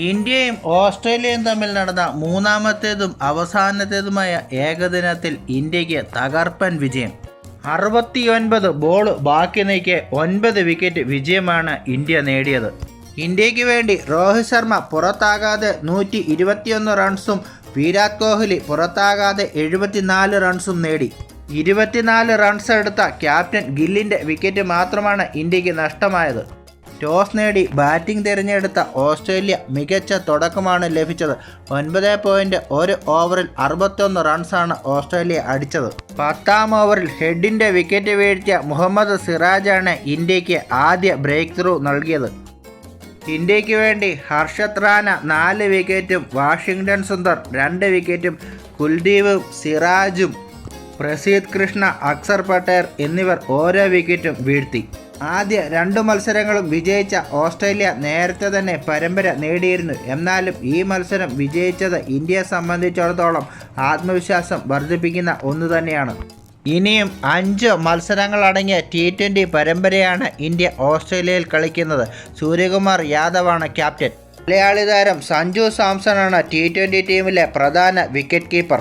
ഇന്ത്യയും ഓസ്ട്രേലിയയും തമ്മിൽ നടന്ന മൂന്നാമത്തേതും അവസാനത്തേതുമായ ഏകദിനത്തിൽ ഇന്ത്യക്ക് തകർപ്പൻ വിജയം. 69 ബോൾ ബാക്കി നീക്കി 9 വിക്കറ്റ് വിജയമാണ് ഇന്ത്യ നേടിയത്. ഇന്ത്യക്ക് വേണ്ടി രോഹിത് ശർമ്മ പുറത്താകാതെ 121 റൺസും വിരാട് കോഹ്ലി പുറത്താകാതെ 74 റൺസും നേടി. 24 റൺസ് എടുത്ത ക്യാപ്റ്റൻ ഗില്ലിൻ്റെ വിക്കറ്റ് മാത്രമാണ് ഇന്ത്യക്ക് നഷ്ടമായത്. ടോസ് നേടി ബാറ്റിംഗ് തിരഞ്ഞെടുത്ത ഓസ്ട്രേലിയ മികച്ച തുടക്കമാണ് ലഭിച്ചത്. 9.1 ഓവറിൽ 61 റൺസാണ് ഓസ്ട്രേലിയ അടിച്ചത്. 10ാം ഓവറിൽ ഹെഡിൻ്റെ വിക്കറ്റ് വീഴ്ത്തിയ മുഹമ്മദ് സിറാജാണ് ഇന്ത്യക്ക് ആദ്യ ബ്രേക്ക് ത്രൂ നൽകിയത്. ഇന്ത്യക്ക് വേണ്ടി ഹർഷത് റാന 4 വിക്കറ്റും വാഷിംഗ്ടൺ സുന്ദർ 2 വിക്കറ്റും കുൽദീപും സിറാജും പ്രസീദ് കൃഷ്ണ, അക്സർ പട്ടേൽ എന്നിവർ ഓരോ വിക്കറ്റും വീഴ്ത്തി. ആദ്യ 2 മത്സരങ്ങളും വിജയിച്ച ഓസ്ട്രേലിയ നേരത്തെ തന്നെ പരമ്പര നേടിയിരുന്നു. എന്നാലും ഈ മത്സരം വിജയിച്ചത് ഇന്ത്യയെ സംബന്ധിച്ചിടത്തോളം ആത്മവിശ്വാസം വർദ്ധിപ്പിക്കുന്ന ഒന്ന് തന്നെയാണ്. ഇനിയും 5 മത്സരങ്ങളടങ്ങിയ T20 പരമ്പരയാണ് ഇന്ത്യ ഓസ്ട്രേലിയയിൽ കളിക്കുന്നത്. സൂര്യകുമാർ യാദവാണ് ക്യാപ്റ്റൻ. മലയാളി താരം സഞ്ജു സാംസണാണ് T20 ടീമിലെ പ്രധാന വിക്കറ്റ് കീപ്പർ.